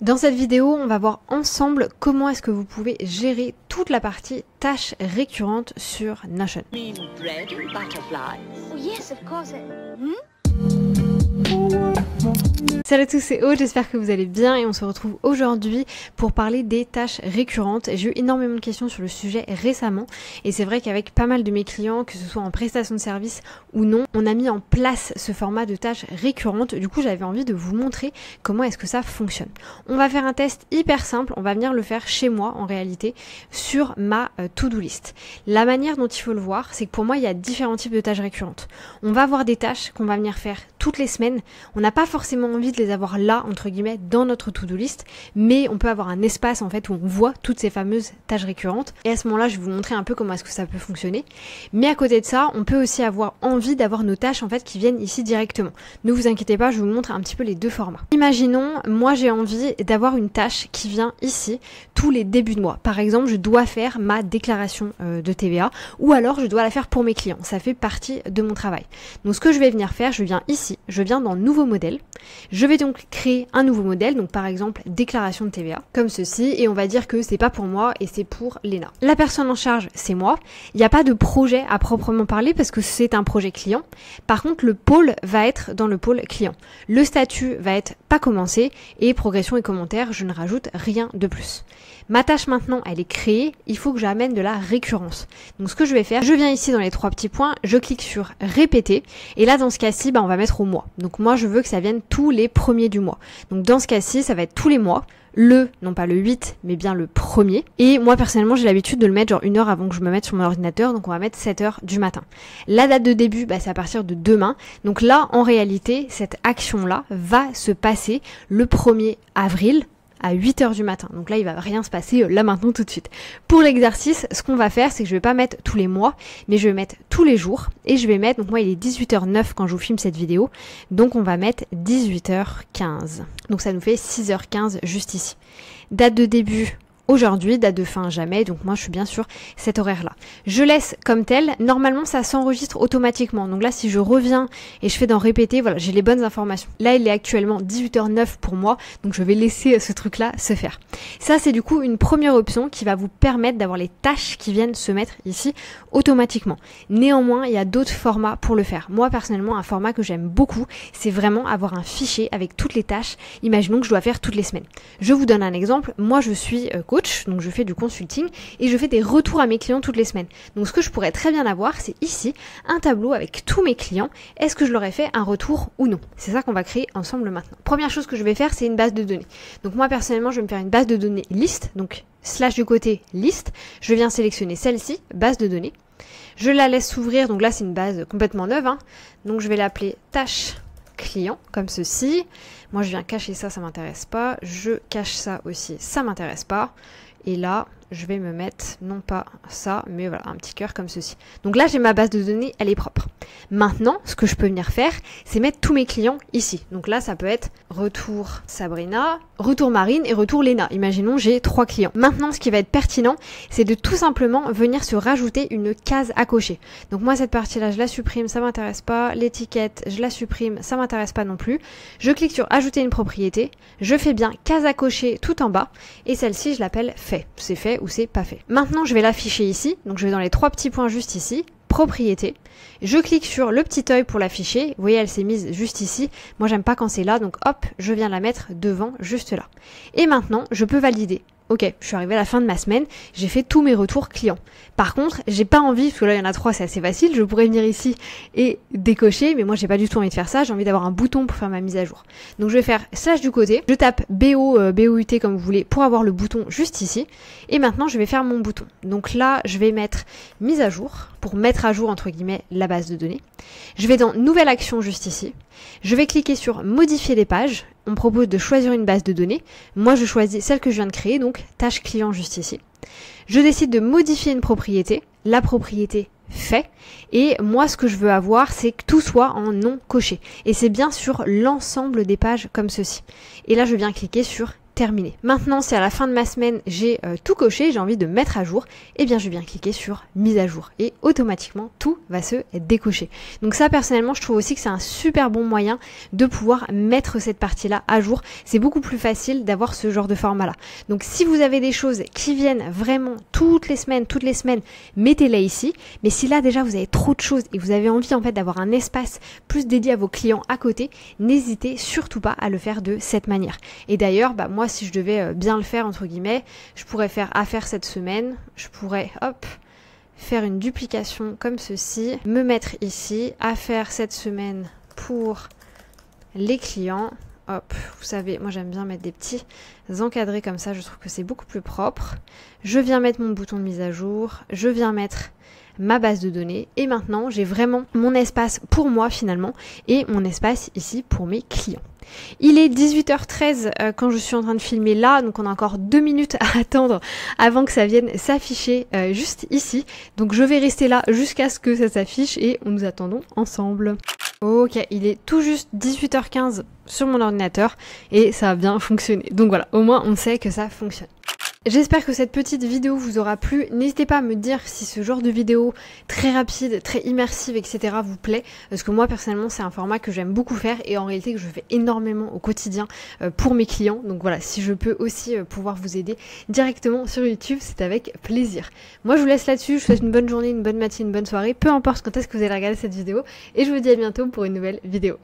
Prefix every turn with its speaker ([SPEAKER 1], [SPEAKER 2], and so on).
[SPEAKER 1] Dans cette vidéo, on va voir ensemble comment est-ce que vous pouvez gérer toute la partie tâches récurrentes sur Notion. Salut à tous, c'est Aude, j'espère que vous allez bien et on se retrouve aujourd'hui pour parler des tâches récurrentes. J'ai eu énormément de questions sur le sujet récemment et c'est vrai qu'avec pas mal de mes clients, que ce soit en prestation de service ou non, on a mis en place ce format de tâches récurrentes. Du coup, j'avais envie de vous montrer comment est-ce que ça fonctionne. On va faire un test hyper simple, on va venir le faire chez moi en réalité sur ma to-do list. La manière dont il faut le voir, c'est que pour moi, il y a différents types de tâches récurrentes. On va avoir des tâches qu'on va venir faire toutes les semaines. On n'a pas forcément envie de les avoir là, entre guillemets, dans notre to-do list, mais on peut avoir un espace en fait où on voit toutes ces fameuses tâches récurrentes. Et à ce moment-là, je vais vous montrer un peu comment est-ce que ça peut fonctionner. Mais à côté de ça, on peut aussi avoir envie d'avoir nos tâches en fait qui viennent ici directement. Ne vous inquiétez pas, je vous montre un petit peu les deux formats. Imaginons, moi j'ai envie d'avoir une tâche qui vient ici tous les débuts de mois. Par exemple, je dois faire ma déclaration de TVA ou alors je dois la faire pour mes clients. Ça fait partie de mon travail. Donc ce que je vais venir faire, je viens ici, je viens dans Nouveau modèle. Je vais donc créer un nouveau modèle, donc par exemple déclaration de TVA, comme ceci, et on va dire que c'est pas pour moi et c'est pour Léna. La personne en charge, c'est moi. Il n'y a pas de projet à proprement parler parce que c'est un projet client. Par contre, le pôle va être dans le pôle client. Le statut va être pas commencé et progression et commentaires, je ne rajoute rien de plus. Ma tâche maintenant, elle est créée, il faut que j'amène de la récurrence. Donc ce que je vais faire, je viens ici dans les trois petits points, je clique sur répéter, et là dans ce cas-ci, on va mettre au mois. Donc moi je veux que ça vienne tous les premiers du mois. Donc dans ce cas-ci, ça va être tous les mois, non pas le 8, mais bien le premier. Et moi personnellement, j'ai l'habitude de le mettre genre 1 heure avant que je me mette sur mon ordinateur, donc on va mettre 7 heures du matin. La date de début, c'est à partir de demain. Donc là, en réalité, cette action-là va se passer le 1er avril, à 8 heures du matin. Donc là, il va rien se passer là maintenant tout de suite. Pour l'exercice, ce qu'on va faire, c'est que je vais pas mettre tous les mois, mais je vais mettre tous les jours. Et je vais mettre, donc moi il est 18h09 quand je vous filme cette vidéo. Donc on va mettre 18h15. Donc ça nous fait 6h15 juste ici. Date de début, aujourd'hui, date de fin jamais, donc moi je suis bien sur cet horaire-là. Je laisse comme tel, normalement ça s'enregistre automatiquement, donc là si je reviens et je fais dans répéter, voilà, j'ai les bonnes informations. Là il est actuellement 18h09 pour moi, donc je vais laisser ce truc-là se faire. Ça c'est du coup une première option qui va vous permettre d'avoir les tâches qui viennent se mettre ici automatiquement. Néanmoins, il y a d'autres formats pour le faire. Moi personnellement, un format que j'aime beaucoup, c'est vraiment avoir un fichier avec toutes les tâches, imaginons que je dois faire toutes les semaines. Je vous donne un exemple, moi je suis coach, donc je fais du consulting et je fais des retours à mes clients toutes les semaines. Donc ce que je pourrais très bien avoir, c'est ici un tableau avec tous mes clients. Est-ce que je leur ai fait un retour ou non? C'est ça qu'on va créer ensemble maintenant. Première chose que je vais faire, c'est une base de données. Donc moi personnellement, je vais me faire une base de données liste, donc slash du côté liste. Je viens sélectionner celle-ci, base de données. Je la laisse s'ouvrir, donc là c'est une base complètement neuve, donc je vais l'appeler tâche client, comme ceci. Moi je viens cacher ça, ça m'intéresse pas. Je cache ça aussi, ça m'intéresse pas. Et là, je vais me mettre, non pas ça, mais voilà, un petit cœur comme ceci. Donc là, j'ai ma base de données, elle est propre. Maintenant, ce que je peux venir faire, c'est mettre tous mes clients ici. Donc là, ça peut être retour Sabrina, retour Marine et retour Léna. Imaginons, j'ai 3 clients. Maintenant, ce qui va être pertinent, c'est de tout simplement venir se rajouter une case à cocher. Donc moi, cette partie-là, je la supprime, ça m'intéresse pas. L'étiquette, je la supprime, ça m'intéresse pas non plus. Je clique sur ajouter une propriété. Je fais bien case à cocher tout en bas. Et celle-ci, je l'appelle fait. C'est fait ou c'est pas fait. Maintenant, je vais l'afficher ici. Donc, je vais dans les 3 petits points juste ici. Propriété. Je clique sur le petit œil pour l'afficher. Vous voyez, elle s'est mise juste ici. Moi, j'aime pas quand c'est là. Donc, hop, je viens la mettre devant, juste là. Et maintenant, je peux valider. Ok, je suis arrivée à la fin de ma semaine, j'ai fait tous mes retours clients. Par contre, j'ai pas envie, parce que là il y en a 3, c'est assez facile, je pourrais venir ici et décocher, mais moi j'ai pas du tout envie de faire ça, j'ai envie d'avoir un bouton pour faire ma mise à jour. Donc je vais faire slash du côté, je tape BOUT comme vous voulez pour avoir le bouton juste ici, et maintenant je vais faire mon bouton. Donc là, je vais mettre mise à jour, pour mettre à jour entre guillemets la base de données. Je vais dans nouvelle action juste ici, je vais cliquer sur modifier les pages. On me propose de choisir une base de données. Moi, je choisis celle que je viens de créer, donc tâche client juste ici. Je décide de modifier une propriété. La propriété fait. Et moi, ce que je veux avoir, c'est que tout soit en non coché. Et c'est bien sur l'ensemble des pages comme ceci. Et là, je viens cliquer sur terminé. Maintenant, si à la fin de ma semaine, j'ai tout coché, j'ai envie de mettre à jour, eh bien, je viens cliquer sur mise à jour et automatiquement, tout va se décocher. Donc ça, personnellement, je trouve aussi que c'est un super bon moyen de pouvoir mettre cette partie-là à jour. C'est beaucoup plus facile d'avoir ce genre de format-là. Donc si vous avez des choses qui viennent vraiment toutes les semaines, mettez-les ici. Mais si là déjà vous avez trop de choses et vous avez envie en fait d'avoir un espace plus dédié à vos clients à côté, n'hésitez surtout pas à le faire de cette manière. Et d'ailleurs, moi si je devais bien le faire entre guillemets, je pourrais faire affaires cette semaine, je pourrais faire une duplication comme ceci, me mettre ici, affaires cette semaine pour les clients. Hop, vous savez, moi j'aime bien mettre des petits encadrés comme ça, je trouve que c'est beaucoup plus propre. Je viens mettre mon bouton de mise à jour, je viens mettre ma base de données et maintenant j'ai vraiment mon espace pour moi finalement et mon espace ici pour mes clients. Il est 18h13 quand je suis en train de filmer là, donc on a encore 2 minutes à attendre avant que ça vienne s'afficher juste ici. Donc je vais rester là jusqu'à ce que ça s'affiche et nous attendons ensemble. Ok, il est tout juste 18h15 sur mon ordinateur et ça a bien fonctionné. Donc voilà, au moins on sait que ça fonctionne. J'espère que cette petite vidéo vous aura plu. N'hésitez pas à me dire si ce genre de vidéo très rapide, très immersive, etc. vous plaît. Parce que moi, personnellement, c'est un format que j'aime beaucoup faire et en réalité que je fais énormément au quotidien pour mes clients. Donc voilà, si je peux aussi pouvoir vous aider directement sur YouTube, c'est avec plaisir. Moi, je vous laisse là-dessus. Je vous souhaite une bonne journée, une bonne matinée, une bonne soirée. Peu importe quand est-ce que vous allez regarder cette vidéo. Et je vous dis à bientôt pour une nouvelle vidéo.